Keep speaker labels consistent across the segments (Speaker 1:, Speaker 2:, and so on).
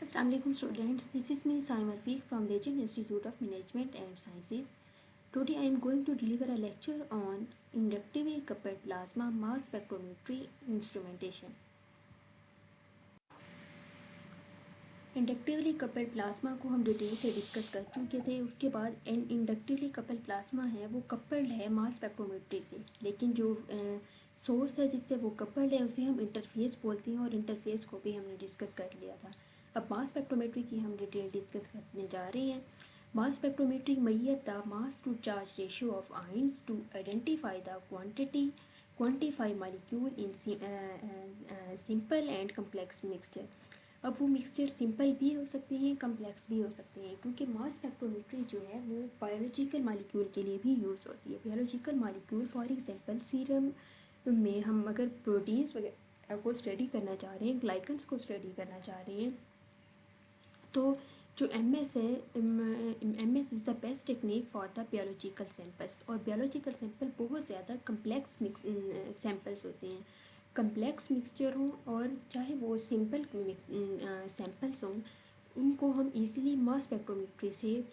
Speaker 1: Assalamualaikum students, this is me Saim Arfiq from Legend Institute of Management and Sciences. Today I am going to deliver a lecture on inductively coupled plasma mass spectrometry instrumentation. Inductively coupled plasma को हम detail से discuss कर चुके थे। उसके बाद inductively coupled plasma है वो कपल्ड है मास स्पेक्ट्रोमेट्री से, लेकिन जो सोर्स है जिससे वो कपल्ड है उसे हम इंटरफेस बोलते हैं और इंटरफेस को भी हमने डिस्कस कर लिया था। अब मास स्पेक्ट्रोमेट्री की हम डिटेल डिस्कस करने जा रहे हैं। Mass spectrometry measures the mass to charge ratio of ions to identify the quantify molecule in simple and complex mixture। अब वो मिक्सचर सिंपल भी हो सकते हैं, कम्प्लेक्स भी हो सकते हैं, क्योंकि मास स्पेक्ट्रोमेट्री जो है वो बायोलॉजिकल मालिक्यूल के लिए भी यूज़ होती है। Biological molecule for example serum में हम अगर प्रोटीन्स वगैरह को स्टडी करना चाह रहे हैं, ग्लाइकन्स को स्टडी करना चाह रहे हैं, तो जो MS है, MS is the best technique for the biological samples. और बायोलॉजिकल सैम्पल बहुत ज़्यादा कम्प्लेक्स सैम्पल्स होते हैं। कम्प्लेक्स मिक्सचर हों और चाहे वो सिंपल सैम्पल्स हों, उनको हम इजीली मास स्पेक्ट्रोमेट्री से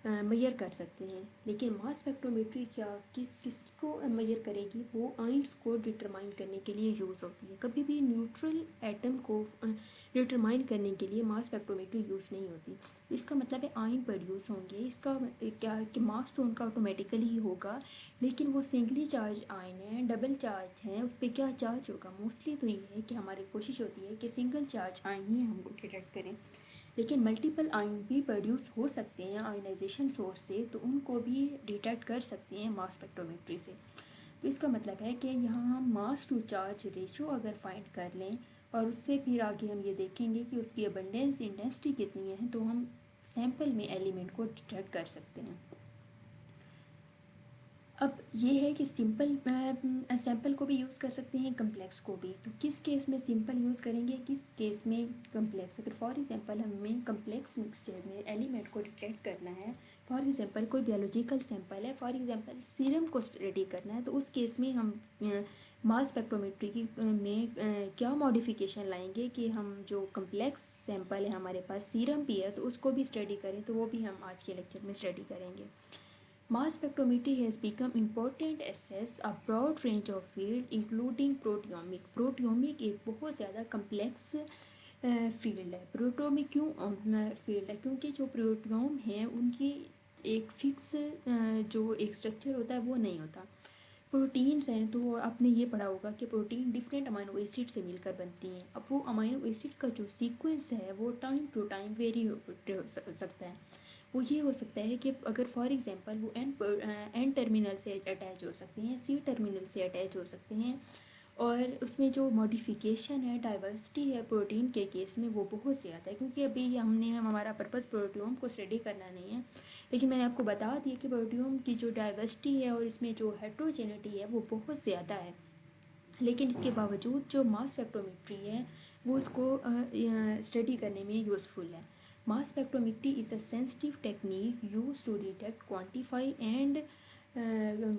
Speaker 1: मेजर कर सकते हैं। लेकिन मास स्पेक्ट्रोमेट्री किसको मेजर करेगी, वो आयंस को डिटरमाइन करने के लिए यूज़ होती है। कभी भी न्यूट्रल एटम को डिटरमाइन करने के लिए मास स्पेक्ट्रोमेट्री यूज़ नहीं होती। इसका मतलब है आयन प्रोड्यूस होंगे, इसका क्या कि मास तो उनका ऑटोमेटिकली ही होगा, लेकिन वो सिंगली चार्ज आयन है, डबल चार्ज हैं, उस पर क्या चार्ज होगा। मोस्टली तो ये है कि हमारी कोशिश होती है कि सिंगल चार्ज आयन ही हम डिटेक्ट करें, लेकिन मल्टीपल आयन भी प्रोड्यूस हो सकते हैं आयनाइजेशन सोर्स से, तो उनको भी डिटेक्ट कर सकते हैं मास स्पेक्ट्रोमेट्री से। तो इसका मतलब है कि यहाँ हम मास टू चार्ज रेशियो अगर फाइंड कर लें और उससे फिर आगे हम ये देखेंगे कि उसकी अबंडेंस इंटेंसिटी कितनी है, तो हम सैंपल में एलिमेंट को डिटेक्ट कर सकते हैं। अब ये है कि सिंपल सैंपल को भी यूज़ कर सकते हैं, कम्प्लेक्स को भी। तो किस केस में सिंपल यूज़ करेंगे, किस केस में कम्प्लेक्स। अगर फॉर एग्जांपल हमें कम्प्लेक्स मिक्सचर में एलिमेंट को डिटेक्ट करना है, फॉर एग्जांपल कोई बायोलॉजिकल सैंपल है, फॉर एग्जांपल सीरम को स्टडी करना है, तो उस केस में हम मास स्पेक्ट्रोमेट्री की क्या मॉडिफिकेशन लाएंगे कि हम जो कम्प्लेक्स सैंपल है हमारे पास, सीरम भी है, तो उसको भी स्टडी करें। तो वो भी हम आज के लेक्चर में स्टडी करेंगे। Mass spectrometry has become important assess a broad range of field including proteomic। Proteomic एक बहुत ज़्यादा कम्प्लेक्स फील्ड है। प्रोटियोमिक क्यों फील्ड है, क्योंकि जो प्रोटियोम हैं उनकी एक फिक्स जो एक स्ट्रक्चर होता है वो नहीं होता। प्रोटीन्स हैं तो आपने ये पढ़ा होगा कि प्रोटीन डिफरेंट अमाइनो एसिड से मिलकर बनती हैं। अब वो अमाइनो एसिड का जो सीक्वेंस है वो टाइम टू टाइम वेरी हो सकता है। वो ये हो सकता है कि अगर फॉर एग्जांपल वो एन टर्मिनल से अटैच हो सकते हैं, सी टर्मिनल से अटैच हो सकते हैं, और उसमें जो मॉडिफिकेशन है, डाइवर्सिटी है प्रोटीन के केस में, वो बहुत ज़्यादा है। क्योंकि अभी हमारा पर्पस प्रोटियोम को स्टडी करना नहीं है, लेकिन मैंने आपको बता दिया कि प्रोटियोम की जो डाइवर्सिटी है और इसमें जो हेट्रोजेनिटी है वो बहुत ज़्यादा है। लेकिन इसके बावजूद जो मास स्पेक्ट्रोमेट्री है वो उसको स्टडी करने में यूज़फुल है। Mass spectrometry is a sensitive technique use to detect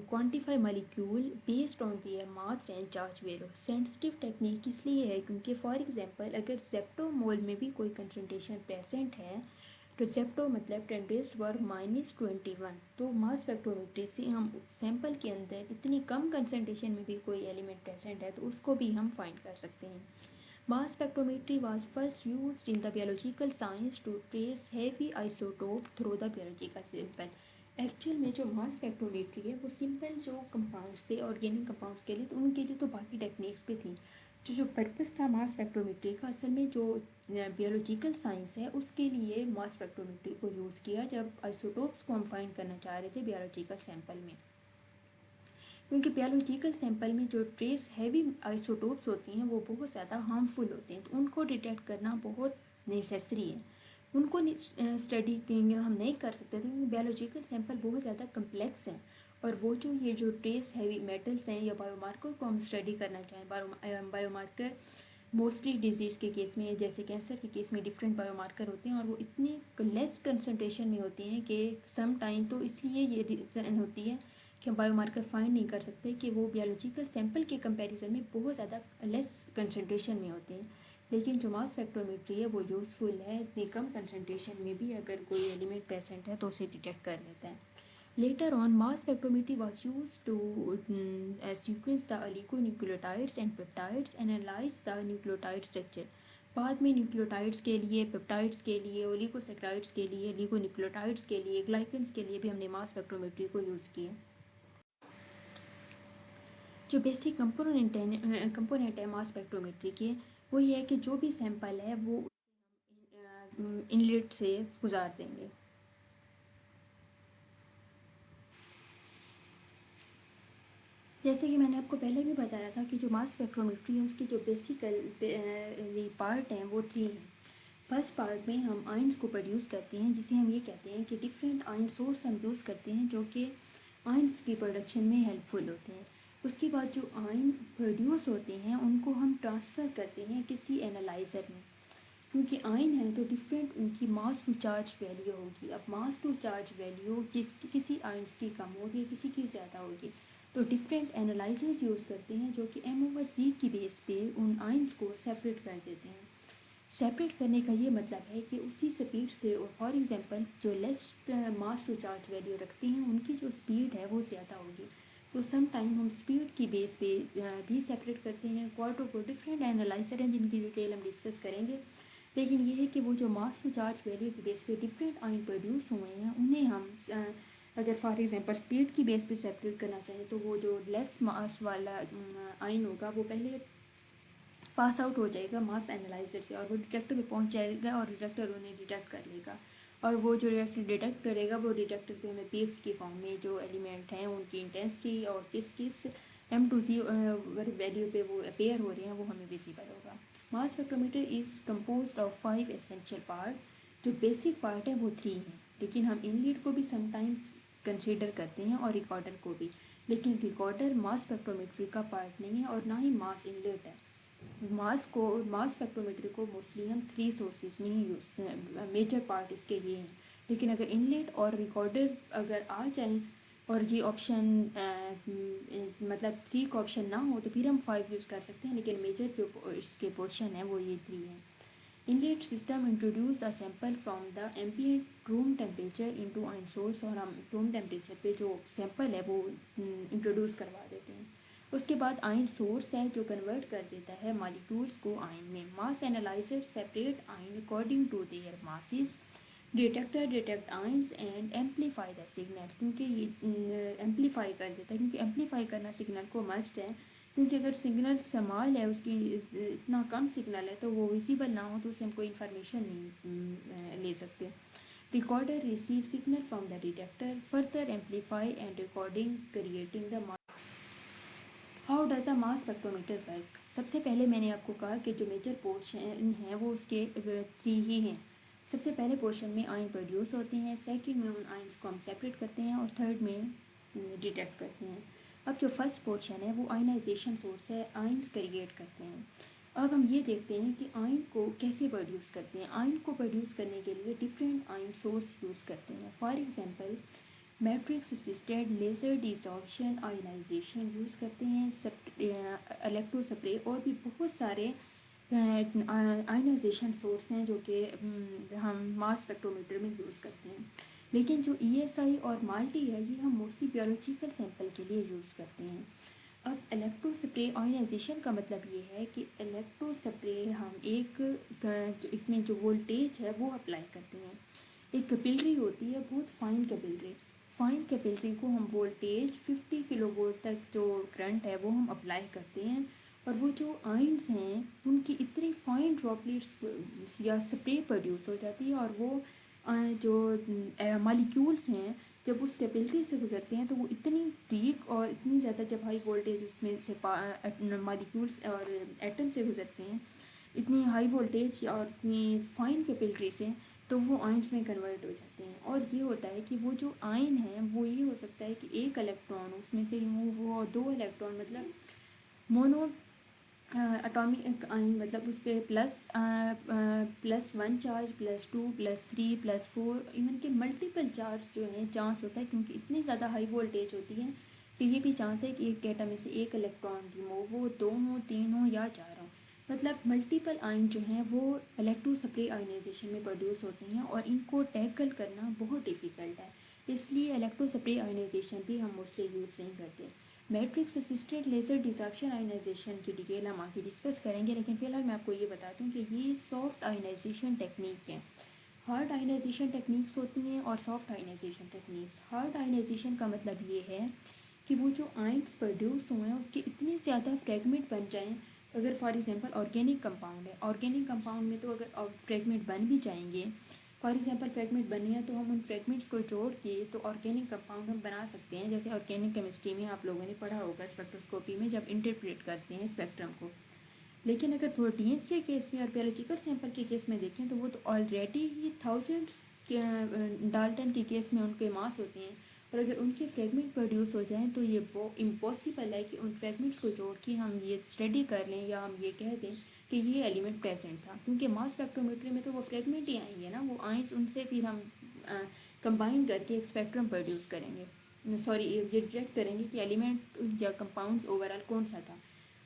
Speaker 1: quantify molecule based on their mass and charge value. Sensitive technique इसलिए है क्योंकि फॉर एग्जांपल अगर सेप्टोमोल में भी कोई कंसनट्रेशन प्रेजेंट है, तो सेप्टो मतलब 10⁻⁻21, तो मास स्पेक्ट्रोमेट्री से हम सैंपल के अंदर इतनी कम कंसनट्रेशन में भी कोई एलिमेंट प्रेजेंट है तो उसको भी हम फाइंड कर सकते हैं। Mass spectrometry was first used in the biological science to trace heavy isotope through the biological sample. Actual में जो मास स्पेक्ट्रोमेट्री है वो सिंपल जो कंपाउंड्स थे, ऑर्गेनिक कंपाउंड्स के लिए, तो उनके लिए तो बाकी टेक्निक्स भी थी। जो पर्पस था मास स्पेक्ट्रोमेट्री का, असल में जो बायोलॉजिकल साइंस है उसके लिए मास स्पेक्ट्रोमेट्री को यूज़ किया जब आइसोटोप्स को हम फाइंड करना चाह रहे थे बायोलॉजिकल सैंपल में। क्योंकि बायोलॉजिकल सैंपल में जो ट्रेस हैवी आइसोटोप्स होती हैं वो बहुत ज़्यादा हार्मफुल होते हैं, तो उनको डिटेक्ट करना बहुत नेसेसरी है। उनको स्टडी हम नहीं कर सकते थे क्योंकि बायोलॉजिकल सैंपल बहुत ज़्यादा कम्प्लेक्स हैं, और वो जो ट्रेस हैवी मेटल्स हैं या बायोमार्कर को हम स्टडी करना चाहें, बायोमार्कर मोस्टली डिजीज़ के केस में, जैसे कैंसर के केस में डिफरेंट बायोमार्कर होते हैं और वो इतनी लेस कंसनट्रेशन में होती हैं कि सम टाइम तो इसलिए ये रीज़न होती है कि हम बायोमार्कर फाइंड नहीं कर सकते कि वो बायोलॉजिकल सैंपल के कंपैरिजन में बहुत ज़्यादा लेस कंसनट्रेशन में होते हैं। लेकिन जो मास स्पेक्ट्रोमेट्री है वो यूज़फुल है इतनी कम कंसनट्रेशन में भी, अगर कोई एलिमेंट प्रेजेंट है तो उसे डिटेक्ट कर लेता है। Later on mass spectrometry was use to sequence the oligonucleotides and peptides, analyse the nucleotide structure. बाद में न्यूक्लियोटाइड्स के लिए, पेप्टाइड्स के लिए, ओलिगोसेक्राइड्स के लिए, ओलिगोन्यूक्लियोटाइड्स के लिए, ग्लाइकन्स के लिए भी हमने मास स्पेक्ट्रोमेट्री को यूज़ किया। जो बेसिक कंपोनेंट है मास स्पेक्ट्रोमेट्री के, वो ये है कि जो भी सैंपल है वो इनलेट से गुजार देंगे। जैसे कि मैंने आपको पहले भी बताया था कि जो मास स्पेक्ट्रोमेट्री है उसकी जो बेसिकली पार्ट हैं वो 3 हैं। फर्स्ट पार्ट में हम आयंस को प्रोड्यूस करते हैं, जिसे हम ये कहते हैं कि डिफरेंट आयन सोर्स हम यूज़ करते हैं जो कि आयंस की प्रोडक्शन में हेल्पफुल होते हैं। उसके बाद जो आयन प्रोड्यूस होते हैं उनको हम ट्रांसफ़र करते हैं किसी एनालाइज़र में, क्योंकि आयन है तो डिफरेंट उनकी मास टू चार्ज वैल्यू होगी। अब मास टू चार्ज वैल्यू किसी आयन्स की कम होगी, किसी की ज़्यादा होगी, तो डिफरेंट एनालाइजर्स यूज़ करते हैं जो कि M/C की बेस पे उन आयन्स को सेपरेट कर देते हैं। सेपरेट करने का ये मतलब है कि उसी स्पीड से, फॉर एग्जांपल जो less mass to charge value रखते हैं उनकी जो स्पीड है वो ज़्यादा होगी, तो सम टाइम हम स्पीड की बेस पे भी सेपरेट करते हैं। क्वार्टों को डिफरेंट एनालाइजर हैं जिनकी डिटेल हम डिस्कस करेंगे, लेकिन ये है कि वो जो मास टू चार्ज वैल्यू की बेस पे डिफरेंट आयन प्रोड्यूस हुए हैं उन्हें हम अगर फॉर एग्जांपल स्पीड की बेस पे सेपरेट करना चाहें तो वो जो लेस मास वाला आयन होगा वो पहले पास आउट हो जाएगा मास एनालाइजर से और वो डिटेक्टर पे पहुंच जाएगा और डिटेक्टर उन्हें डिटेक्ट कर लेगा, और वो जो डिटेक्टर डिटेक्ट करेगा वो डिटेक्टर पे हमें पीक्स की फॉर्म में जो एलिमेंट हैं उनकी इंटेंसिटी और किस किस M/C वैल्यू पे वो अपेयर हो रहे हैं वो हमें विजिबल होगा। मास spectrometer is composed of 5 essential part. जो बेसिक पार्ट है वो 3 हैं, लेकिन हम इनलेट को भी समटाइम्स कंसीडर करते हैं और रिकॉर्डर को भी, लेकिन रिकॉर्डर मास स्पेक्ट्रोमेट्री का पार्ट नहीं है और ना ही मास इनलेट है। मास स्पेक्ट्रोमेट्री को मोस्टली हम 3 सोर्सेज में ही यूज़, मेजर पार्ट इसके लिए हैं। लेकिन अगर इनलेट और रिकॉर्डर अगर आ जाएं और ये ऑप्शन मतलब 3 का ऑप्शन ना हो तो फिर हम 5 यूज़ कर सकते हैं, लेकिन मेजर जो इसके पोर्शन है वो ये 3 हैं। Inlet system introduce a sample from the ambient room temperature into ion source, और हम रूम टेम्परेचर पे जो सैंपल है वो इंट्रोड्यूस करवा देते हैं। उसके बाद आयन सोर्स है जो कन्वर्ट कर देता है मॉलिक्यूल्स को आयन में। Mass analyser separate ion according to their masses. Detector detect ions and amplify the signal, क्योंकि ये एम्पलीफाई कर देता है, क्योंकि एम्पलीफाई करना सिग्नल को मस्ट है, क्योंकि अगर सिग्नल स्मॉल है, उसकी इतना कम सिग्नल है तो वो विजिबल ना हो तो उससे हम कोई इन्फॉर्मेशन नहीं ले सकते। Recorder receive signal from the detector, further amplify and recording creating the. How does a mass spectrometer work? सबसे पहले मैंने आपको कहा कि जो मेजर पोर्शन हैं वो उसके 3 ही हैं। सबसे पहले पोर्शन में आयन प्रोड्यूस होते हैं, सेकंड में उन आयन्स को हम सेपरेट करते हैं और थर्ड में डिटेक्ट करते हैं। अब जो फर्स्ट पोर्शन है वो आयनाइजेशन सोर्स है, आयन्स क्रिएट करते हैं। अब हम ये देखते हैं कि आयन को कैसे प्रोड्यूस करते हैं। आयन को प्रोड्यूस करने के लिए डिफरेंट आयन सोर्स यूज़ करते हैं। For example matrix assisted laser desorption ionisation use करते हैं, इलेक्ट्रो स्प्रे, और भी बहुत सारे आयनाइजेशन सोर्स हैं जो कि हम मास स्पेक्ट्रोमीटर में यूज़ करते हैं। लेकिन जो ESI और माल्टी है ये हम मोस्टली बायोलॉजिकल सैंपल के लिए यूज़ करते हैं। अब इलेक्ट्रो स्प्रे आयनाइजेशन का मतलब ये है कि इलेक्ट्रो स्प्रे हम जो इसमें जो वोल्टेज है वो अप्लाई करते हैं। एक कैपिलरी होती है, बहुत फाइन कैपिलरी को हम वोल्टेज 50 किलोवोल्ट तक जो करंट है वो हम अप्लाई करते हैं, और वो जो आयंस हैं उनकी इतनी फाइन ड्रॉपलेट्स या स्प्रे प्रोड्यूस हो जाती है, और वो जो मॉलिक्यूल्स हैं जब उस कैपिलरी से गुजरते हैं तो वो इतनी वीक और इतनी ज़्यादा, जब हाई वोल्टेज उसमें से मॉलिक्यूल्स और एटम से गुजरते हैं इतनी हाई वोल्टेज और इतनी फाइन कैपिलरी से, तो वो आयंस में कन्वर्ट हो जाते हैं। और ये होता है कि वो जो आयन है वो ये हो सकता है कि एक इलेक्ट्रॉन उसमें से रिमूव हो और 2 इलेक्ट्रॉन, मतलब मोनो एटॉमिक आयन, मतलब उस पर +1 चार्ज, +2 +3 +4, इवन के मल्टीपल चार्ज जो है चांस होता है, क्योंकि इतनी ज़्यादा हाई वोल्टेज होती है कि ये भी चांस है कि एक एटम में से एक इलेक्ट्रॉन रिमूव हो, 2 हो, 3 हो या 4 हो। मतलब मल्टीपल आयन जो हैं वो इलेक्ट्रोस्प्रे आयनाइजेशन में प्रोड्यूस होते हैं और इनको टैकल करना बहुत डिफ़िकल्ट है, इसलिए इलेक्ट्रोस्प्रे आयनाइजेशन भी हम मोस्टली यूज़ नहीं करते। Matrix assisted laser desorption ionisation की डिटेल हम आगे डिस्कस करेंगे, लेकिन फ़िलहाल मैं आपको ये बता दूँ कि ये सॉफ्ट आयनाइजेशन टेक्निक है। हार्ड आयनाइजेशन टेक्निक्स होती हैं और soft ionization techniques. Hard ionization का मतलब ये है कि वो जो आयन्स प्रोड्यूस हुए हैं उसके इतने ज़्यादा फ्रेगमेंट बन जाएं, अगर फॉर एग्जांपल ऑर्गेनिक कंपाउंड है, ऑर्गेनिक कंपाउंड में तो अगर फ्रेगमेंट बन भी जाएंगे, फॉर एग्जांपल फ्रेगमेंट बने हैं तो हम उन फ्रेगमेंट्स को जोड़ के तो ऑर्गेनिक कंपाउंड हम बना सकते हैं। जैसे ऑर्गेनिक केमिस्ट्री में आप लोगों ने पढ़ा होगा स्पेक्ट्रोस्कोपी में जब इंटरप्रेट करते हैं स्पेक्ट्रम को। लेकिन अगर प्रोटीन्स के केस में और बायोलॉजिकल सैंपल के केस में देखें तो वो तो ऑलरेडी ही थाउजेंड्स डाल्टन के केस में उनके मास होते हैं, और अगर उनके फ्रेगमेंट प्रोड्यूस हो जाएं तो ये इम्पॉसिबल है कि उन फ्रेगमेंट्स को जोड़ के हम ये स्टडी कर लें या हम ये कह दें कि ये एलिमेंट प्रेजेंट था, क्योंकि मास स्पेक्ट्रोमेट्री में तो वो फ्रेगमेंट ही आएंगे ना, वो आइंस, उनसे फिर हम कंबाइन करके एक स्पेक्ट्रम प्रोड्यूस करेंगे, सॉरी ये डिटेक्ट करेंगे कि एलिमेंट या कंपाउंड्स ओवरऑल कौन सा था।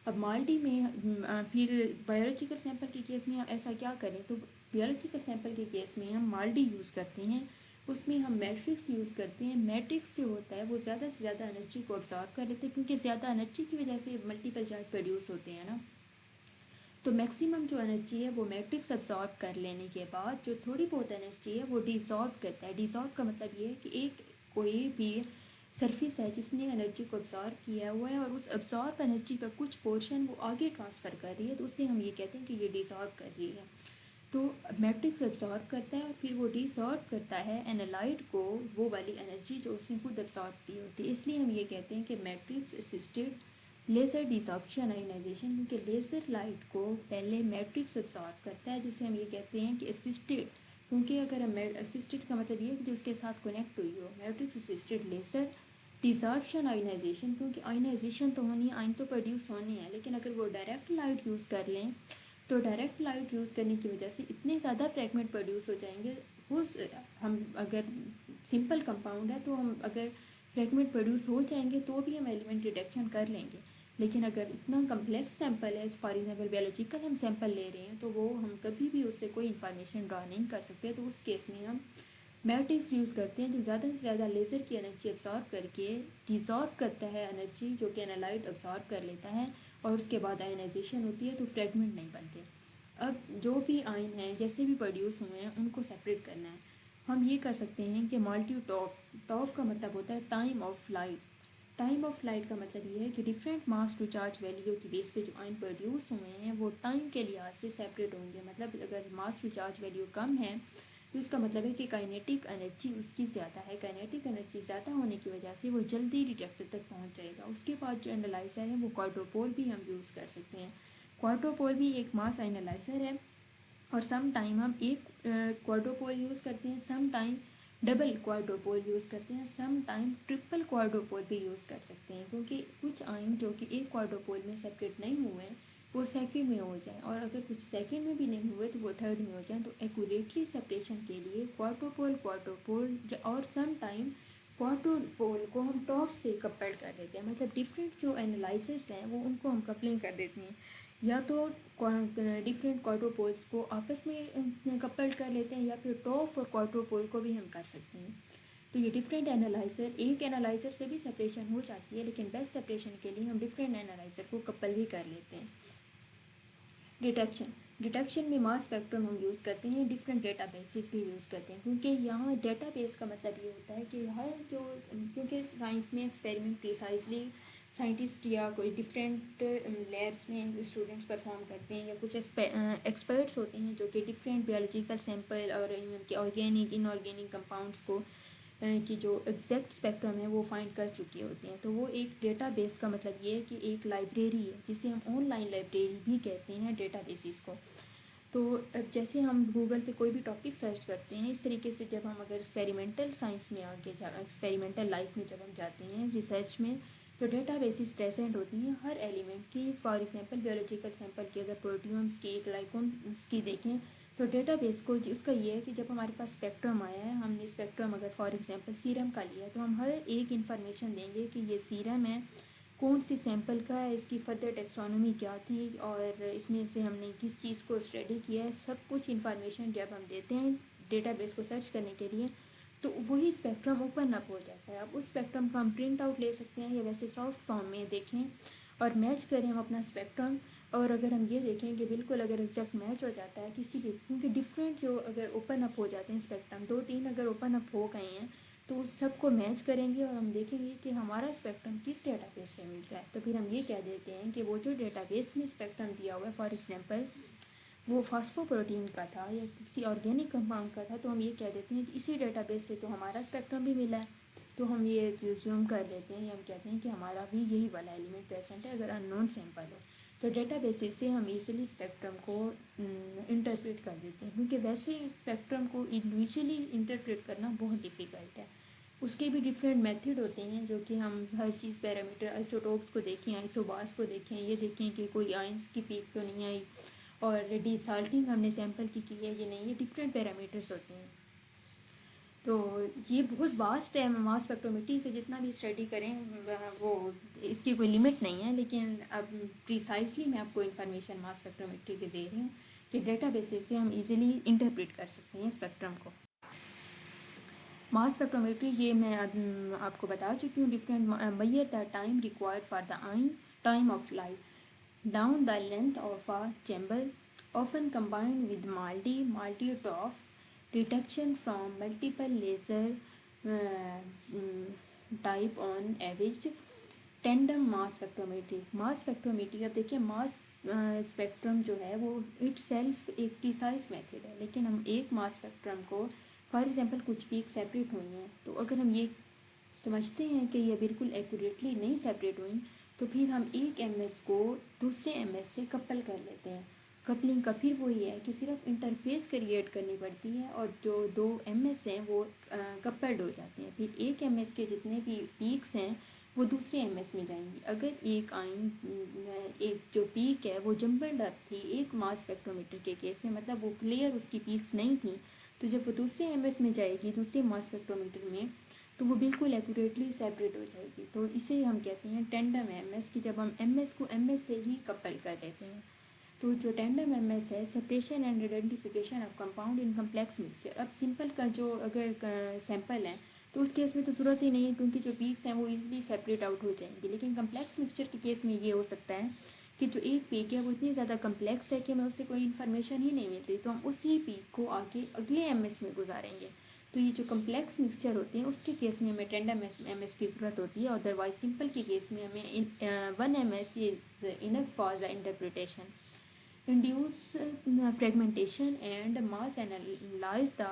Speaker 1: अब माल्टी में फिर बायोलॉजिकल सैंपल के केस में हम ऐसा क्या करें, तो बायोलॉजिकल सैंपल के केस में हम माल्टी यूज़ करते हैं, उसमें हम मैट्रिक्स यूज़ करते हैं। मैट्रिक्स जो होता है वो ज़्यादा से ज़्यादा एनर्जी को ऑब्जॉर्व कर लेते हैं, क्योंकि ज़्यादा एनर्जी की वजह से मल्टीपल चार्ज प्रोड्यूस होते हैं ना, तो मैक्सिमम जो एनर्जी है वो मैट्रिक्स अब्जॉर्ब कर लेने के बाद जो थोड़ी बहुत एनर्जी है वो डिसॉल्व करता है। डिसॉल्व का मतलब ये है कि एक कोई भी सरफेस है जिसने एनर्जी को अब्जॉर्ब किया हुआ है और उस अब्जॉर्ब एनर्जी का कुछ पोर्शन वो आगे ट्रांसफ़र कर रही है, तो उससे हम ये कहते हैं कि ये डिसॉल्व कर रही है। तो मैट्रिक्स अब्जॉर्ब करता है और फिर वो डिसॉल्व करता है एनालाइट को वो वाली एनर्जी जो उसने खुद अब्जॉर्ब की होती है, इसलिए हम ये कहते हैं कि matrix assisted laser desorption ionization, क्योंकि लेज़र लाइट को पहले मैट्रिक्स अब्जॉर्ब करता है, जिसे हम ये कहते हैं कि असिस्टेड, क्योंकि अगर हम असिस्टेड का मतलब ये है कि जो उसके साथ कनेक्ट हुई हो, matrix assisted laser desorption ionization, क्योंकि आयनाइजेशन तो होनी है, आयन तो प्रोड्यूस होनी है, लेकिन अगर वो डायरेक्ट लाइट यूज़ कर लें तो डायरेक्ट लाइट यूज़ करने की वजह से इतने ज़्यादा फ्रेगमेंट प्रोड्यूस हो जाएंगे, उस हम अगर सिंपल कंपाउंड है तो हम अगर फ्रेगमेंट प्रोड्यूस हो जाएंगे तो भी हम एलिमेंट डिटेक्शन कर लेंगे, लेकिन अगर इतना कम्प्लेक्स सैंपल है, फॉर एग्जांपल बायोलॉजिकल हम सैंपल ले रहे हैं, तो वो हम कभी भी उससे कोई इन्फॉर्मेशन ड्रा नहीं कर सकते, तो उस केस में हम मैट्रिक्स यूज़ करते हैं जो ज़्यादा से ज़्यादा लेज़र की एनर्जी अब्जॉर्ब करके डिसॉर्ब करता है एनर्जी जो कि एनालाइट अब्जॉर्ब कर लेता है, और उसके बाद आयनाइजेशन होती है तो फ्रेगमेंट नहीं बनते। अब जो भी आयन हैं जैसे भी प्रोड्यूस हुए हैं उनको सेपरेट करना है, हम ये कर सकते हैं कि मल्टी टॉफ, टॉफ का मतलब होता है time of light. Time of light का मतलब ये है कि different mass to charge value की बेस पे जो आयन प्रोड्यूस हुए हैं वो टाइम के लिहाज से सेपरेट होंगे, मतलब अगर मास टू चार्ज वैल्यू कम है तो इसका मतलब है कि काइनेटिक एनर्जी उसकी ज़्यादा है, काइनेटिक एनर्जी ज़्यादा होने की वजह से वो जल्दी डिटेक्टर तक पहुंच जाएगा। उसके बाद जो एनालाइज़र है वो क्वाड्रोपोल भी हम यूज़ कर सकते हैं। क्वाड्रोपोल भी एक मास एनालाइज़र है, और सम टाइम हम एक क्वाड्रोपोल यूज़ करते हैं, some time double quadrupole use करते हैं, सम टाइम ट्रिपल क्वाड्रोपोल भी यूज़ कर सकते हैं, क्योंकि कुछ आयन जो कि एक क्वाड्रोपोल में सेपरेट नहीं हुए हैं वो सेकंड में हो जाए, और अगर कुछ सेकंड में भी नहीं हुए तो वो थर्ड में हो जाए, तो एक्यूरेटली सेपरेशन के लिए क्वाड्रोपोल और सम टाइम क्वाड्रोपोल को हम टॉफ से कपल्ड कर देते हैं, मतलब डिफरेंट जो एनालाइजर्स हैं वो उनको हम कपलिंग कर देते हैं, या तो डिफरेंट क्वाड्रोपोल्स को आपस में कपल्ड कर लेते हैं, या फिर टॉफ और क्वाड्रोपोल को भी हम कर सकते हैं। तो ये डिफरेंट एनालाइज़र, एक एनालाइज़र से भी सेपरेशन हो जाती है, लेकिन बेस्ट सेपरेशन के लिए हम डिफरेंट एनालाइज़र को कपल भी कर लेते हैं। डिटेक्शन, डिटेक्शन में मास स्पेक्ट्रम हम यूज़ करते हैं, डिफरेंट डेटा बेसिस भी यूज़ करते हैं, क्योंकि यहाँ डेटा बेस का मतलब ये होता है कि हर जो, क्योंकि साइंस में एक्सपेरिमेंट प्रिसाइजली साइंटिस्ट या कोई डिफरेंट लैब्स में स्टूडेंट्स परफॉर्म करते हैं, या कुछ एक्सपर्ट्स होते हैं जो कि डिफरेंट बायोलॉजिकल सैंपल और इनके ऑर्गेनिक इनऑर्गेनिक कंपाउंड्स को की जो एग्जैक्ट स्पेक्ट्रम है वो फाइंड कर चुके होते हैं, तो वो एक डेटाबेस का मतलब ये है कि एक लाइब्रेरी है, जिसे हम ऑनलाइन लाइब्रेरी भी कहते हैं डेटाबेसिस को। तो अब जैसे हम गूगल पे कोई भी टॉपिक सर्च करते हैं, इस तरीके से जब हम अगर एक्सपेरिमेंटल साइंस में आगे एक्सपेरिमेंटल लाइफ में जब हम जाते हैं रिसर्च में, तो डेटाबेसिस प्रेजेंट होती हैं हर एलिमेंट की। फॉर एग्जांपल बायोलॉजिकल सैंपल की अगर प्रोटियोम्स की, ग्लाइकोन्स की देखें, तो डेटाबेस को उसका ये है कि जब हमारे पास स्पेक्ट्रम आया है, हमने स्पेक्ट्रम अगर फॉर एग्जांपल सीरम का लिया है, तो हम हर एक इन्फॉर्मेशन देंगे कि ये सीरम है, कौन सी सैंपल का है, इसकी फर्दर टेक्सोनोमी क्या थी और इसमें से हमने किस चीज़ को स्टडी किया है, सब कुछ इन्फॉर्मेशन जब हम देते हैं डेटाबेस को सर्च करने के लिए तो वही स्पेक्ट्रम ओपन अप हो जाता है। अब उस स्पेक्ट्रम को हम प्रिंट आउट ले सकते हैं या वैसे सॉफ्ट फॉर्म में देखें और मैच करें हम अपना स्पेक्ट्रम। और अगर हम ये देखें कि बिल्कुल अगर एग्जैक्ट मैच हो जाता है किसी भी, क्योंकि डिफरेंट जो अगर ओपन अप हो जाते हैं स्पेक्ट्रम 2-3 अगर ओपन अप हो गए हैं तो उस सबको मैच करेंगे और हम देखेंगे कि हमारा स्पेक्ट्रम किस डेटाबेस से मिल रहा है। तो फिर हम ये कह देते हैं कि वो जो डेटाबेस में स्पेक्ट्रम दिया हुआ है, फॉर एग्जांपल वो फास्फोप्रोटीन का था या किसी ऑर्गेनिक कंपाउंड का था, तो हम ये कह देते हैं कि इसी डेटाबेस से तो हमारा स्पेक्ट्रम भी मिला है। तो हम ये रिज्यूम कर लेते हैं या हम कहते हैं कि हमारा भी यही वाला एलिमेंट प्रेजेंट है अगर अननोन सैंपल हो। तो डेटाबेसिस से हम इजीली स्पेक्ट्रम को इंटरप्रेट कर देते हैं, क्योंकि वैसे स्पेक्ट्रम को इंडिविजुअली इंटरप्रेट करना बहुत डिफ़िकल्ट है। उसके भी डिफरेंट मेथड होते हैं जो कि हम हर चीज़ पैरामीटर आइसोटोप्स को देखें, आइसोबार्स को देखें, ये देखें कि कोई आयंस की पीक तो नहीं आई और डिसॉल्टिंग हमने सैंपल की है ये नहीं, ये डिफरेंट पैरामीटर्स होते हैं। तो ये बहुत वास्ट है, मास स्पेक्ट्रोमेट्री से जितना भी स्टडी करें वो इसकी कोई लिमिट नहीं है। लेकिन अब प्रिसाइजली मैं आपको इन्फॉर्मेशन मास स्पेक्ट्रोमेट्री के दे रही हूँ कि डेटाबेसेस से हम इजीली इंटरप्रेट कर सकते हैं स्पेक्ट्रम को। मास स्पेक्ट्रोमेट्री ये मैं आपको बता चुकी हूँ। Different measure the time required for the आइन time of light down the length of a chamber often combined with multi-top detection from multiple laser type on average tandem mass spectrometry. Mass spectrometry अब देखिए mass spectrum जो है वो it self एक precise method है, लेकिन हम एक मास स्पेक्ट्रम को फॉर एग्जांपल कुछ पीक सेपरेट हुई हैं तो अगर हम ये समझते हैं कि ये बिल्कुल एक्यूरेटली नहीं सेपरेट हुई तो फिर हम एक एमएस को दूसरे एमएस से कपल कर लेते हैं। कपलिंग का फिर वही है कि सिर्फ इंटरफेस क्रिएट करनी पड़ती है और जो दो एमएस हैं वो कपल्ड हो जाते हैं। फिर एक एमएस के जितने भी पीक्स हैं वो दूसरे एमएस में जाएंगी। अगर एक जो पीक है वो जम्बल्ड अप थी एक मास स्पेक्ट्रोमीटर के केस में, मतलब वो क्लियर उसकी पीक्स नहीं थी, तो जब वो दूसरे एमएस में जाएगी दूसरे मास स्पेक्ट्रोमीटर में तो वो बिल्कुल एक्यूरेटली सेपरेट हो जाएगी। तो इसे हम कहते हैं टेंडम एमएस कि जब हम एमएस को एमएस से ही कपल कर देते हैं। तो जो टेंडम एमएस है separation and identification of compound in complex mixture. अब सिंपल का जो अगर सैंपल है तो उस केस में तो ज़रूरत ही नहीं है क्योंकि जो पीक्स हैं वो इजीली सेपरेट आउट हो जाएंगे। लेकिन कम्प्लेक्स मिक्सचर के केस में ये हो सकता है कि जो एक पीक है वो इतनी ज़्यादा कम्प्लेक्स है कि हमें उससे कोई इन्फॉर्मेशन ही नहीं मिल रही, तो हम उसी पीक को आगे अगले एमएस में गुजारेंगे। तो ये जो कम्प्लेक्स मिक्सचर होते हैं उसके केस में हमें टेंडम एमएस की ज़रूरत होती है। अदरवाइज सिंपल के केस में हमें 1 MS is enough for the interpretation. Induce fragmentation and mass analyse the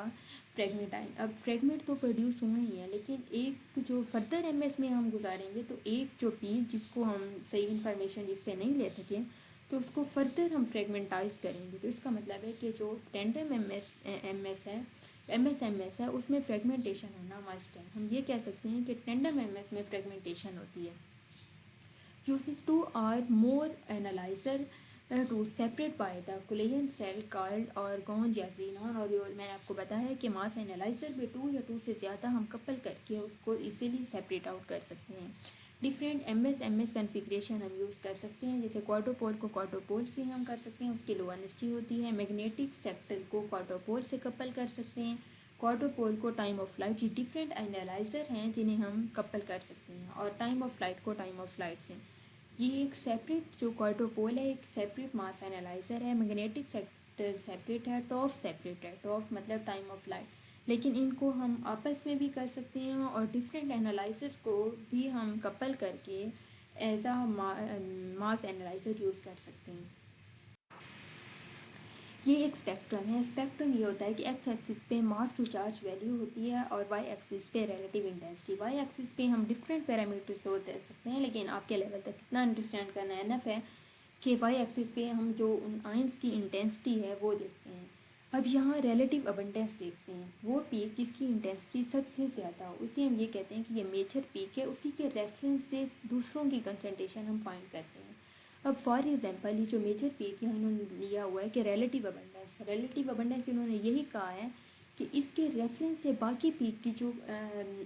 Speaker 1: fragment ion. अब फ्रेगमेंट तो प्रोड्यूस हुए ही हैं लेकिन एक जो फर्दर एमएस में हम गुजारेंगे तो एक जो पीक जिसको हम सही इन्फॉर्मेशन जिससे नहीं ले सकें तो उसको फर्दर हम फ्रेगमेंटाइज करेंगे। तो इसका मतलब है कि जो टेंडम एमएस है उसमें फ्रेगमेंटेशन होना मस्ट है। हम ये कह सकते हैं कि टेंडम एमएस में फ्रेगमेंटेशन होती है। Uses two or more analyser to separate by the collision cell called argon या जीनॉन। और मैंने आपको बताया है कि मास एनालाइजर में 2 या 2 से ज़्यादा हम कपल करके उसको इजीली सेपरेट आउट कर सकते हैं। डिफरेंट एमएस कन्फिग्रेशन हम यूज़ कर सकते हैं, जैसे क्वाड्रोपोल को क्वाड्रोपोल से हम कर सकते हैं, उसकी लो एनर्जी होती है। मैग्नेटिक सेक्टर को क्वाड्रोपोल से कपल कर सकते हैं, क्वाड्रोपोल को टाइम ऑफ लाइट। ये डिफरेंट एनालाइजर हैं जिन्हें हम कपल कर सकते हैं, और टाइम ऑफ लाइट को टाइम ऑफ लाइट से। ये एक सेपरेट जो क्वाड्रोपोल है एक सेपरेट मास एनालाइजर है। मैग्नेटिक सेक्टर सेपरेट है, टॉफ सेपरेट है, टॉफ मतलब टाइम ऑफ लाइट। लेकिन इनको हम आपस में भी कर सकते हैं और डिफरेंट एनालाइजर को भी हम कपल करके एज आ मास एनालाइजर यूज़ कर सकते हैं। ये एक स्पेक्ट्रम है। स्पेक्ट्रम ये होता है कि एक्स एक्सिस पे मास टू चार्ज वैल्यू होती है और वाई एक्सिस पे रिलेटिव इंटेंसिटी। वाई एक्सिस पे हम डिफरेंट पैरामीटर्स तो दे सकते हैं लेकिन आपके लेवल तक इतना अंडरस्टैंड करना एनफ है कि वाई एक्सिस पे हम जो उन आयंस की इंटेंसिटी है वो देखते हैं। अब यहाँ रिलेटिव अबंडेंस देखते हैं, वो पीक जिसकी इंटेंसिटी सबसे ज़्यादा हो उसे हम ये कहते हैं कि ये मेजर पीक है, उसी के रेफरेंस से दूसरों की कंसंट्रेशन हम फाइंड करते हैं। अब फॉर एग्जांपल ये जो मेजर पीक है इन्होंने लिया हुआ है कि रिलेटिव अबंडेंस इन्होंने यही कहा है कि इसके रेफरेंस से बाकी पीक की जो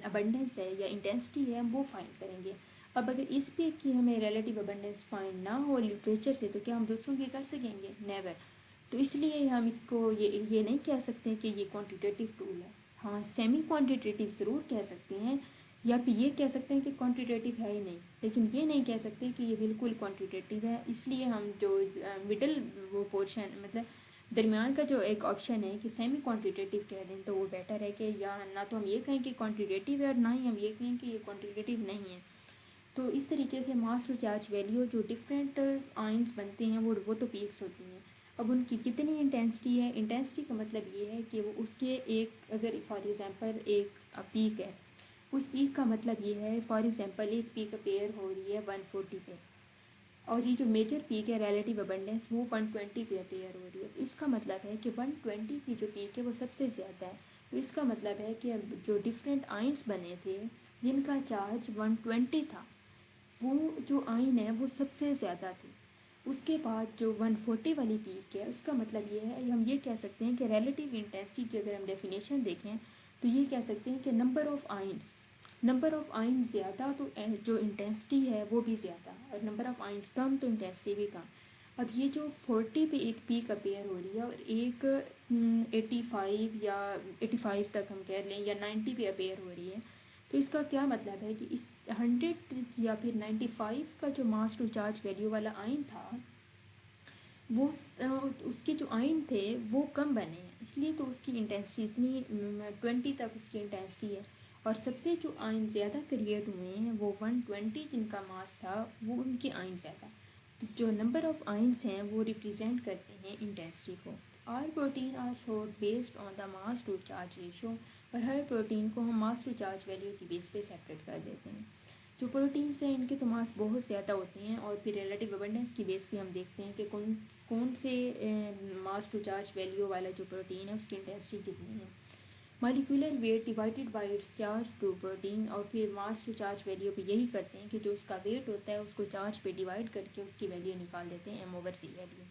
Speaker 1: अबंडेंस है या इंटेंसिटी है हम वो फाइंड करेंगे। अब अगर इस पे कि हमें रिलेटिव अबंडेंस फाइंड ना हो लिटरेचर से, तो क्या हम दूसरों की कर सकेंगे? नेवर। तो इसलिए हम इसको ये नहीं कह सकते कि ये क्वांटिटेटिव टूल है। हाँ, सेमी क्वांटिटेटिव ज़रूर कह सकते हैं, या फिर ये कह सकते हैं कि क्वांटिटेटिव है ही नहीं, लेकिन ये नहीं कह सकते कि ये बिल्कुल क्वांटिटेटिव है। इसलिए हम जो मिडल वो पोर्शन, मतलब दरमियान का जो एक ऑप्शन है कि सेमी क्वांटिटेटिव कह दें, तो वो बेटर है कि या ना तो हम ये कहें कि क्वांटिटेटिव है और ना ही हम ये कहें कि ये क्वांटिटेटिव नहीं है। तो इस तरीके से मास टू चार्ज वैल्यू जो डिफरेंट आइंस बनते हैं वो तो पीक्स होती हैं। अब उनकी कितनी इंटेंसिटी है? इंटेंसिटी का मतलब ये है कि वो उसके एक, अगर फॉर एग्ज़ाम्पल एक पीक है, उस पीक का मतलब ये है, फॉर एग्ज़ाम्पल एक पीक अपेयर हो रही है 140 पे, और ये जो मेजर पीक है रिलेटिव अबंडेंस वो 120 पे अपेयर हो रही है। तो इसका मतलब है कि 120 की जो पीक है वो सबसे ज़्यादा है। तो इसका मतलब है कि जो डिफरेंट आइंस बने थे जिनका चार्ज 120 था, वो जो आइन है वो सबसे ज़्यादा थी। उसके बाद जो 140 वाली पीक है, उसका मतलब ये है, हम ये कह सकते हैं कि रिलेटिव इंटेंसिटी की अगर हम डेफिनेशन देखें तो ये कह सकते हैं कि नंबर ऑफ़ आइन ज़्यादा तो जो इंटेंसिटी है वो भी ज़्यादा, और नंबर ऑफ़ आइंस कम तो इंटेंसिटी भी कम। अब ये जो 40 पे एक पीक अपेयर हो रही है और एक 85 या 85 तक हम कह लें, या 90 पे अपेयर हो रही है, तो इसका क्या मतलब है कि इस 100 या फिर 95 का जो मास टू चार्ज वैल्यू वाला आइन था, वो उसके जो आइन थे वो कम बने हैं, इसलिए तो उसकी इंटेंसिटी इतनी 20 तक उसकी इंटेंसिटी है। और सबसे जो आइन ज़्यादा क्रिएट हुए हैं वो 120 जिनका मास था वो उनके आइन ज़्यादा। तो जो नंबर ऑफ़ आइंस हैं वो रिप्रेजेंट करते हैं इंटेंसिटी को। Are protein are sort based on the mass to charge ratio, और हर प्रोटीन को हम मास टू चार्ज वैल्यू की बेस पे सेपरेट कर देते हैं। जो प्रोटीन्स हैं इनके तो मास बहुत ज़्यादा होते हैं, और फिर रिलेटिव अबंडेंस की बेस पे हम देखते हैं कि कौन कौन से मास टू चार्ज वैल्यू वाला जो प्रोटीन है उसकी इंटेंसिटी कितनी है। Molecular weight divided by its charge to protein, और फिर मास टू चार्ज वैल्यू पे यही करते हैं कि जो उसका वेट होता है उसको चार्ज पे डिवाइड करके उसकी वैल्यू निकाल देते हैं m/c value.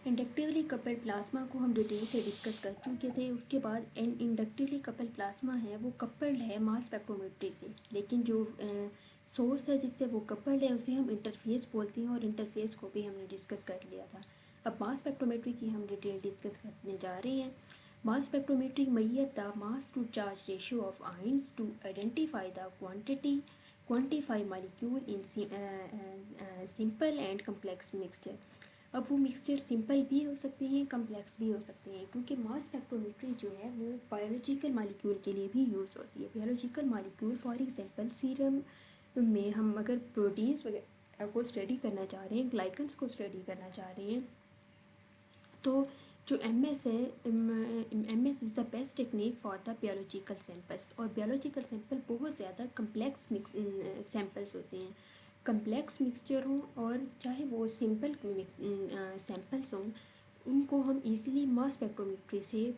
Speaker 1: Inductively coupled plasma को हम डिटेल से डिस्कस कर चुके थे। उसके बाद इंडक्टिवली कपल्ड प्लाज्मा है वो कपल्ड है मास स्पेक्ट्रोमेट्री से, लेकिन जो सोर्स है जिससे वो कपल्ड है उसे हम इंटरफेस बोलते हैं, और इंटरफेस को भी हमने डिस्कस कर लिया था। अब मास स्पेक्ट्रोमेट्री की हम डिटेल डिस्कस करने जा रहे हैं। Mass spectrometry measure the mass to charge ratio of ions to identify the quantify molecule in simple and complex mixture. अब वो मिक्सचर सिंपल भी हो सकते हैं, कम्प्लेक्स भी हो सकते हैं, क्योंकि मास स्पेक्ट्रोमेट्री जो है वो बायोलॉजिकल मॉलिक्यूल के लिए भी यूज़ होती है। Biological molecule for example serum में हम अगर प्रोटीन्स वगैरह को स्टडी करना चाह रहे हैं, ग्लाइकन्स को स्टडी करना चाह रहे हैं, तो जो MS है, MS is the best technique for the biological samples. और बायोलॉजिकल सैम्पल बहुत ज़्यादा कम्प्लेक्स सैम्पल्स होते हैं। कम्प्लेक्स मिक्सचर हों और चाहे वो सिंपल सैम्पल्स हों, उनको हम इजीली मास स्पेक्ट्रोमेट्री से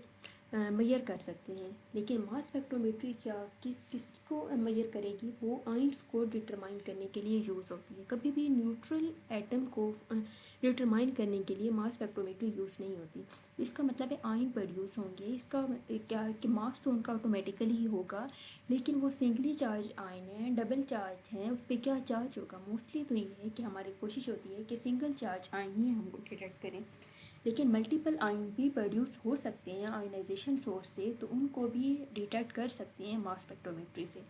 Speaker 1: मेजर कर सकते हैं। लेकिन मास स्पेक्ट्रोमेट्री क्या किसको मेजर करेगी? वो आइंस को डिटरमाइन करने के लिए यूज़ होती है। कभी भी न्यूट्रल एटम को डिटरमाइन करने के लिए मास स्पेक्ट्रोमेट्री यूज़ नहीं होती। इसका मतलब है आयन प्रोड्यूस होंगे, इसका क्या कि मास तो उनका ऑटोमेटिकली ही होगा, लेकिन वो सिंगली चार्ज आयन है, डबल चार्ज हैं, उस पर क्या चार्ज होगा? मोस्टली तो ये है कि हमारी कोशिश होती है कि सिंगल चार्ज आयन ही हम डिटेक्ट करें, लेकिन मल्टीपल आयन भी प्रोड्यूस हो सकते हैं आयनाइजेशन सोर्स से, तो उनको भी डिटेक्ट कर सकते हैं मास स्पेक्ट्रोमेट्री से।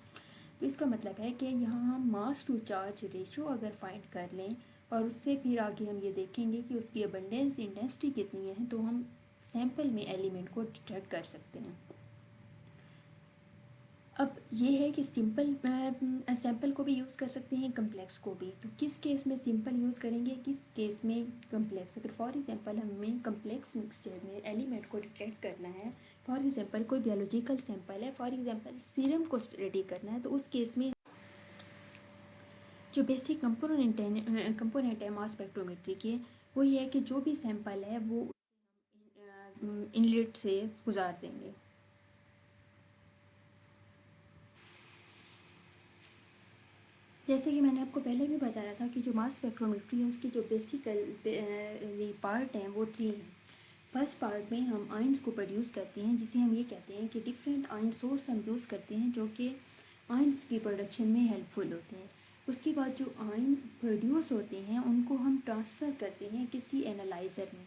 Speaker 1: तो इसका मतलब है कि यहाँ हम मास टू चार्ज रेशो अगर फाइंड कर लें, और उससे फिर आगे हम ये देखेंगे कि उसकी अबंडेंस इंटेंसिटी कितनी है, तो हम सैंपल में एलिमेंट को डिटेक्ट कर सकते हैं। अब ये है कि सिंपल सैंपल को भी यूज़ कर सकते हैं, कम्प्लेक्स को भी। तो किस केस में सिंपल यूज़ करेंगे, किस केस में कम्प्लेक्स? अगर फॉर एग्जांपल हमें कम्प्लेक्स मिक्सचर में एलिमेंट को डिटेक्ट करना है, फॉर एग्जांपल कोई बायोलॉजिकल सैंपल है, फॉर एग्जांपल सीरम को स्टडी करना है, तो उस केस में जो बेसिक कंपोनेंट है मास स्पेक्ट्रोमेट्री के, वो ये है कि जो भी सैंपल है वो इनलेट से गुजार देंगे। जैसे कि मैंने आपको पहले भी बताया था कि जो मास स्पेक्ट्रोमेट्री है उसकी जो बेसिकल पार्ट हैं वो 3 हैं। फर्स्ट पार्ट में हम आयंस को प्रोड्यूस करते हैं, जिसे हम ये कहते हैं कि डिफरेंट आयन सोर्स हम यूज़ करते हैं जो कि आयन्स की प्रोडक्शन में हेल्पफुल होते हैं। उसके बाद जो आयन प्रोड्यूस होते हैं उनको हम ट्रांसफ़र करते हैं किसी एनालाइज़र में,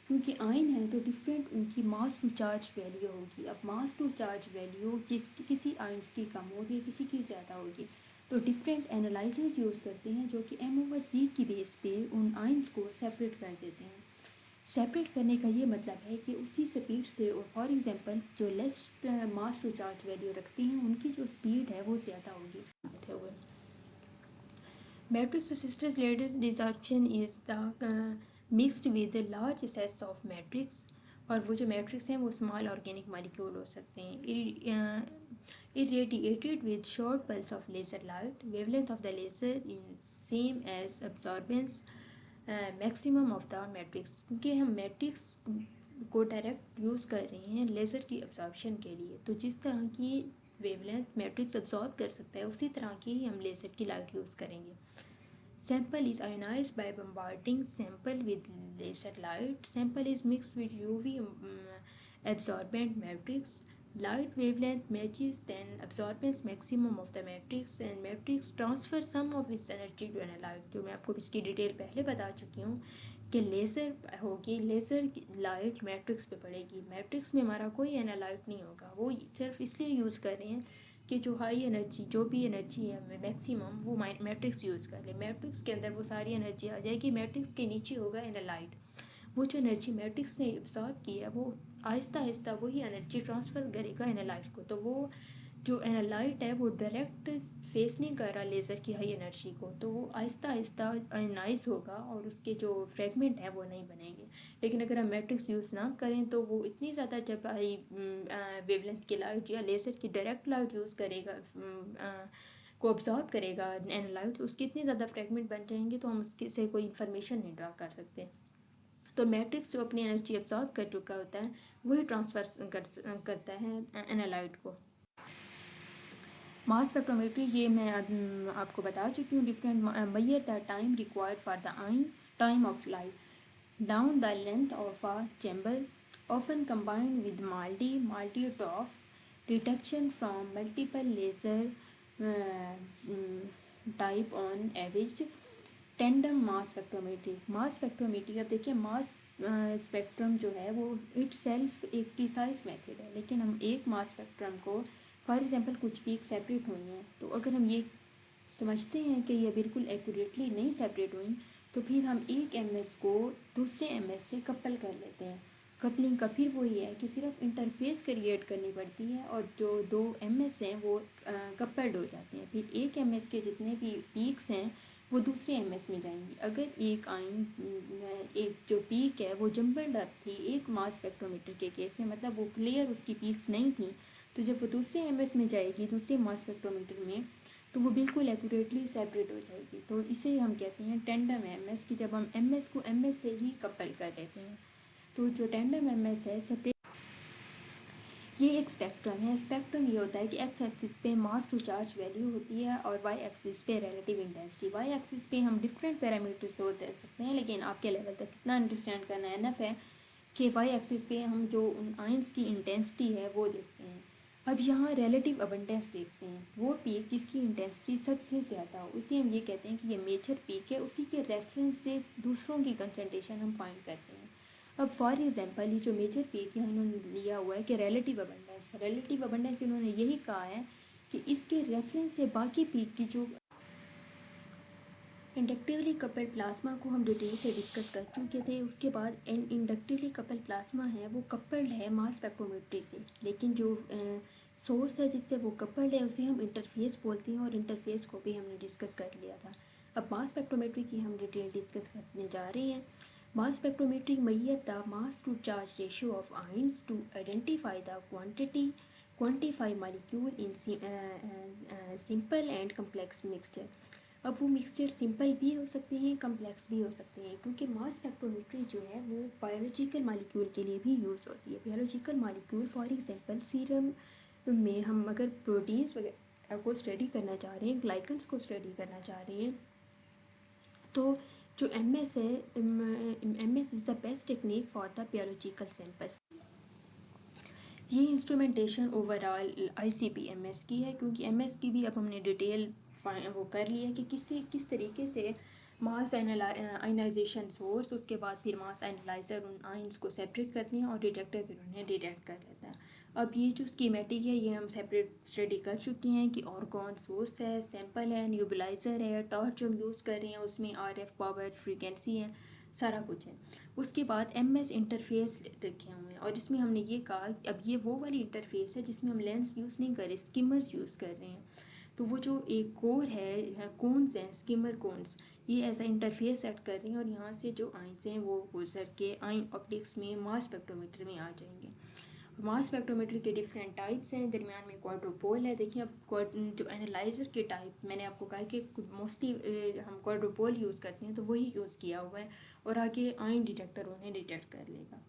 Speaker 1: क्योंकि आयन है तो डिफरेंट उनकी मास टू चार्ज वैल्यू होगी। अब मास टू चार्ज वैल्यू किसी आयन्स की कम होगी, किसी की ज़्यादा होगी, तो डिफरेंट एनालाइजर्स यूज़ करते हैं जो कि M/C की बेस पे उन आयन्स को सेपरेट कर देते हैं। सेपरेट करने का ये मतलब है कि उसी स्पीड से, और फॉर एग्जांपल जो less mass to charge value रखती हैं उनकी जो स्पीड है वो ज़्यादा होगी। Matrix assisted resorption is the mixed with a large sets of matrix, और वो जो मैट्रिक्स हैं वो स्मॉल ऑर्गेनिक मॉलिक्यूल हो सकते हैं। irradiated with short pulse of laser light, wavelength of the laser is same as absorbance maximum of the matrix, क्योंकि हम मैट्रिक्स को डायरेक्ट यूज़ कर रहे हैं लेज़र की अब्जॉर्बशन के लिए, तो जिस तरह की वेवलेंथ मैट्रिक्स अब्जॉर्ब कर सकता है उसी तरह की ही हम लेज़र की लाइट यूज़ करेंगे। Sample is ionized by bombarding sample with laser light. Sample is mixed with UV absorbent matrix. Light wavelength matches then absorbance maximum of the matrix, and matrix transfer some of its energy to analyte। जो मैं आपको इसकी detail पहले बता चुकी हूँ कि laser होगी, लेज़र लाइट मैट्रिक्स पे पड़ेगी। मैट्रिक्स में हमारा कोई एनालाइट नहीं होगा, वो सिर्फ इसलिए यूज़ कर रहे हैं कि जो हाई एनर्जी, जो भी एनर्जी है मैक्सिमम, वो मैट्रिक्स यूज़ कर ले। मैट्रिक्स के अंदर वो सारी एनर्जी आ जाएगी, मैट्रिक्स के नीचे होगा एनालाइट। वो जो एनर्जी मैट्रिक्स ने एब्जॉर्ब की है वो आहिस्ता आहिस्ता वही एनर्जी ट्रांसफ़र करेगा एनालाइट को। तो वो जो एनालाइट है वो डायरेक्ट फेस नहीं कर रहा लेज़र की हाई एनर्जी को, तो वो आहिस्ता आहिस्ता आयनाइज होगा और उसके जो फ्रेगमेंट है वो नहीं बनेंगे। लेकिन अगर हम मैट्रिक्स यूज़ ना करें तो वो इतनी ज़्यादा, जब हाई वेवलेंथ की लाइट या लेज़र की डायरेक्ट लाइट यूज़ करेगा को ऑब्जॉर्व करेगा एनालाइट, उसके इतने ज़्यादा फ्रेगमेंट बन जाएंगे तो हम उसके से कोई इन्फॉर्मेशन नहीं ड्रा कर सकते। तो मैट्रिक्स जो अपनी एनर्जी अब्जॉर्व कर चुका होता है वही ट्रांसफ़र करता है एनालाइट को। मास स्पेक्ट्रोमेट्री ये मैं आपको बता चुकी हूँ। Different measure the time required for the आइन time of light down the length of a chamber often combined with multi-top detection from multiple laser type on average tandem mass spectrometry. Mass spectrometry, अब देखिए mass spectrum जो है वो it self एक precise method है, लेकिन हम एक मास स्पेक्ट्रम को, फॉर एग्जांपल कुछ पीक सेपरेट हुई हैं, तो अगर हम ये समझते हैं कि ये बिल्कुल एक्यूरेटली नहीं सेपरेट हुई, तो फिर हम एक MS को दूसरे MS से कपल कर लेते हैं। कपलिंग का फिर वही है कि सिर्फ इंटरफेस क्रिएट करनी पड़ती है और जो दो MS हैं वो कपल्ड हो जाते हैं। फिर एक MS के जितने भी पीक्स हैं वो दूसरे MS में जाएंगी। अगर एक आइन एक जो पीक है वो जम्बल्ड अप थी एक मास स्पेक्ट्रोमीटर के केस में, मतलब वो क्लियर उसकी पीक्स नहीं थी, तो जब वो दूसरे MS में जाएगी दूसरे मास स्पेक्ट्रोमीटर में, तो वो बिल्कुल एक्यूरेटली सेपरेट हो जाएगी। तो इसे हम कहते हैं टेंडम MS कि जब हम MS को MS से ही कपल कर देते हैं। तो जो टेंडम MS है सेपरेट, ये एक स्पेक्ट्रम है। स्पेक्ट्रम ये होता है कि एक्स एक्सिस पे मास टू चार्ज वैल्यू होती है और वाई एक्सिस पे रिलेटिव इंटेंसिटी। वाई एक्सिस पे हम डिफरेंट पैरामीटर्स तो दे सकते हैं, लेकिन आपके लेवल तक कितना अंडरस्टैंड करना है इनफ है कि वाई एक्सिस पे हम जो उन आयंस की इंटेंसिटी है वो देखते हैं। अब यहाँ रिलेटिव अबंडेंस देखते हैं, वो पीक जिसकी इंटेंसिटी सबसे ज़्यादा हो उसे हम ये कहते हैं कि ये मेजर पीक है, उसी के रेफरेंस से दूसरों की कंसंट्रेशन हम फाइंड करते हैं। अब फॉर एग्जांपल ये जो मेजर पीक है इन्होंने लिया हुआ है कि रिलेटिव अबंडेंस इन्होंने यही कहा है कि इसके रेफरेंस से बाकी पीक की जो इंडक्टिवली कपल्ड प्लाज्मा को हम डिटेल से डिस्कस कर चुके थे। उसके बाद इंडक्टिवली कपल्ड प्लाज्मा है वो कपल्ड है मास स्पेक्ट्रोमेट्री से, लेकिन जो सोर्स है जिससे वो कपल्ड है उसे हम इंटरफेस बोलते हैं, और इंटरफेस को भी हमने डिस्कस कर लिया था। अब मास स्पेक्ट्रोमेट्री की हम डिटेल डिस्कस करने जा रहे हैं। Mass spectrometry measure the mass to charge ratio of ions to identify the quantify molecule in simple and complex mixture। अब वो मिक्सचर सिंपल भी हो सकते हैं, कम्प्लेक्स भी हो सकते हैं, क्योंकि मास स्पेक्ट्रोमेट्री जो है वो बायोलॉजिकल मॉलिक्यूल के लिए भी यूज़ होती है। Biological molecule for example serum में हम अगर प्रोटीन्स वगैरह को स्टडी करना चाह रहे हैं, ग्लाइकन्स को स्टडी करना चाह रहे हैं, तो जो MS है, MS is the best technique for the biological samples. ये इंस्ट्रूमेंटेशन ओवरऑल ICP-MS की है, क्योंकि MS की भी अब हमने डिटेल वो कर लिया है कि किस तरीके से मास आयनाइजेशन सोर्स, उसके बाद फिर मास एनालाइज़र उन आइंस को सेपरेट करते हैं और डिटेक्टर फिर उन्हें डिटेक्ट कर लेता है। अब ये जो स्कीमेटिक है ये हम सेपरेट स्टडी कर चुके हैं कि और कौन सोर्स है, सैम्पल है, न्यूबलाइज़र है, टॉर्च जो हम यूज़ कर रहे हैं उसमें RF पावर फ्रीक्वेंसी है, सारा कुछ है। उसके बाद MS इंटरफेस रखे हुए हैं और इसमें हमने ये कहा अब ये वो वाली इंटरफेस है जिसमें हम लेंस यूज़ नहीं कर रहे, स्किमर्स यूज़ कर रहे हैं। तो वो जो एक कोर है कोन्स हैं, स्किमर कोन्स, ये ऐसा इंटरफेस सेट कर रहे हैं और यहाँ से जो आइंस हैं वो गुजर के आइन ऑप्टिक्स में मास स्पेक्ट्रोमीटर में आ जाएंगे। मास स्पेक्ट्रोमीटर के डिफरेंट टाइप्स हैं, दरमियान में क्वाड्रोपोल है। देखिए अब जो एनालाइज़र के टाइप मैंने आपको कहा कि मोस्टली हम क्वाड्रोपोल यूज़ करते हैं तो वही यूज़ किया हुआ है और आगे आइन डिटेक्टर उन्हें डिटेक्ट कर लेगा।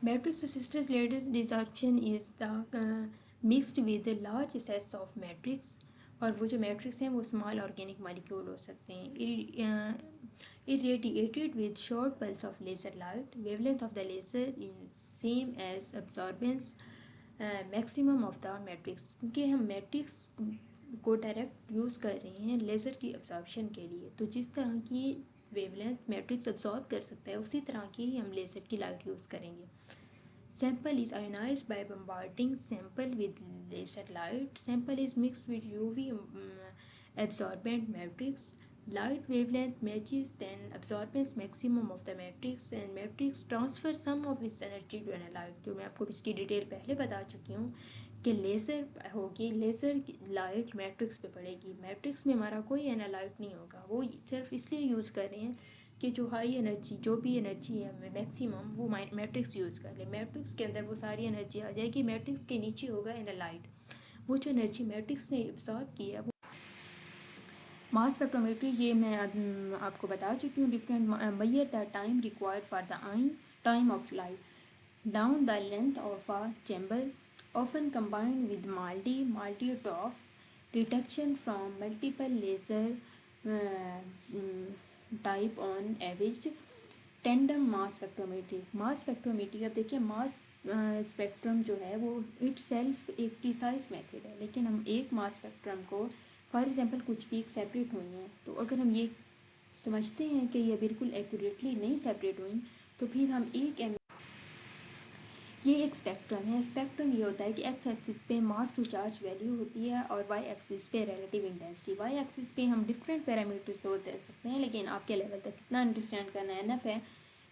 Speaker 1: Matrix assisted laser desorption is the mixed with a large sets of matrix, और वो जो मैट्रिक्स हैं वो स्मॉल ऑर्गेनिक मॉलिक्यूल हो सकते हैं। irradiated with short pulse of laser light, wavelength of the laser is same as absorbance maximum of the matrix, क्योंकि हम मैट्रिक्स को डायरेक्ट यूज़ कर रहे हैं लेज़र की अब्जॉर्प्शन के लिए, तो जिस तरह की वेवलेंथ मैट्रिक्स अब्जॉर्ब कर सकता है उसी तरह की ही हम लेज़र की लाइट यूज़ करेंगे। Sample is ionized by bombarding sample with laser light. Sample is mixed with UV absorbent matrix. Light wavelength matches then absorbance maximum of the matrix and matrix transfer some of its energy to analyte. जो मैं आपको इसकी detail पहले बता चुकी हूँ कि laser होगी, लेज़र लाइट मैट्रिक्स पे पड़ेगी, मैट्रिक्स में हमारा कोई एनालाइट नहीं होगा, वो सिर्फ इसलिए यूज़ कर रहे हैं कि जो हाई एनर्जी जो भी एनर्जी है मैक्सिमम वो मैट्रिक्स यूज़ कर ले, मैट्रिक्स के अंदर वो सारी एनर्जी आ जाएगी, मैट्रिक्स के नीचे होगा एनालाइट, वो जो एनर्जी मैट्रिक्स ने एब्जॉर्ब की है वो। मास स्पेक्ट्रोमेट्री ये मैं आपको बता चुकी हूँ। Different measure the time required for the आइन time of light down the length of a chamber often combined with multi-TOF detection from multiple laser type on average tandem mass spectrometry. Mass spectrometry अब देखिए mass spectrum जो है वो it self एक precise method है, लेकिन हम एक मास स्पेक्ट्रम को फॉर एग्जांपल कुछ पीक सेपरेट हुई हैं तो अगर हम ये समझते हैं कि ये बिल्कुल एक्यूरेटली नहीं सेपरेट हुई तो फिर हम ये एक स्पेक्ट्रम है। स्पेक्ट्रम ये होता है कि एक्स एक्सिस पे मास टू चार्ज वैल्यू होती है और वाई एक्सिस पे रिलेटिव इंटेंसिटी। वाई एक्सिस पे हम डिफरेंट पैरामीटर्स तो दे सकते हैं, लेकिन आपके लेवल तक कितना अंडरस्टैंड करना है इनफ है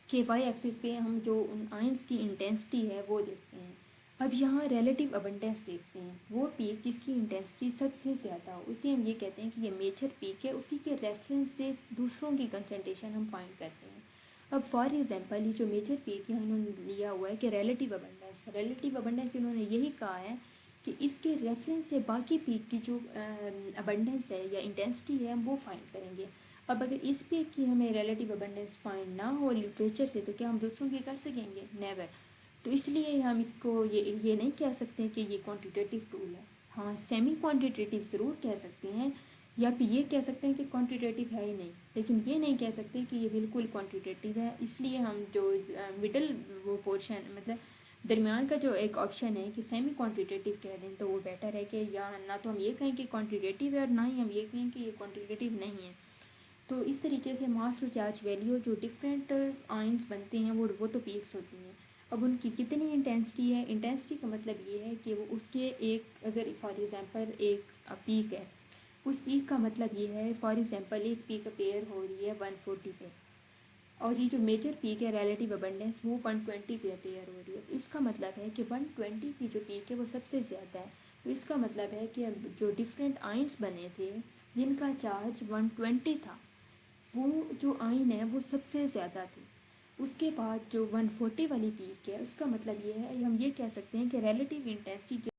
Speaker 1: कि वाई एक्सिस पे हम जो उन आइंस की इंटेंसिटी है वो देखते हैं। अब यहाँ रिलेटिव अबंडेंस देखते हैं, वो पीक जिसकी इंटेंसिटी सबसे ज़्यादा हो उसे हम ये कहते हैं कि ये मेजर पीक है, उसी के रेफरेंस से दूसरों की कंसंट्रेशन हम फाइंड करते हैं। अब फॉर एग्जांपल ये जो मेजर पीक यहाँ इन्होंने लिया हुआ है कि रिलेटिव अबंडेंस इन्होंने यही कहा है कि इसके रेफरेंस से बाकी पीक की जो अबंडेंस है या इंटेंसिटी है हम वो फाइंड करेंगे। अब अगर इस पीक की हमें रिलेटिव अबंडेंस फाइंड ना हो लिटरेचर से तो क्या हम दूसरों की कर सकेंगे? नेवर। तो इसलिए हम इसको ये नहीं कह सकते कि ये क्वान्टिटेटिव टूल है। हाँ, सेमी क्वान्टिटेटिव ज़रूर कह सकते हैं या फिर ये कह सकते हैं कि क्वांटिटेटिव है ही नहीं, लेकिन ये नहीं कह सकते कि ये बिल्कुल क्वांटिटेटिव है। इसलिए हम जो मिडल वो पोर्शन मतलब दरमियान का जो एक ऑप्शन है कि सेमी क्वांटिटेटिव कह दें तो वो बेटर है कि या ना तो हम ये कहें कि क्वांटिटेटिव है और ना ही हम ये कहें कि ये क्वांटिटेटिव नहीं है। तो इस तरीके से मास टू चार्ज वैल्यू जो डिफरेंट आइंस बनते हैं वो तो पीक्स होती हैं। अब उनकी कितनी इंटेंसिटी है, इंटेंसिटी का मतलब ये है कि वो उसके एक अगर फॉर एग्ज़ाम्पल एक पीक है, उस पीक का मतलब ये है फॉर एग्जांपल एक पीक अपेयर हो रही है 140 पे और ये जो मेजर पीक है रिलेटिव अबंडेंस वो 120 पे अपेयर हो रही है, तो इसका मतलब है कि 120 की जो पीक है वो सबसे ज़्यादा है। तो इसका मतलब है कि जो डिफरेंट आइंस बने थे जिनका चार्ज 120 था वो जो आइन है वो सबसे ज़्यादा थी। उसके बाद जो 140 वाली पीक है उसका मतलब ये है हम ये कह सकते हैं कि रिलेटिव इंटेंसिटी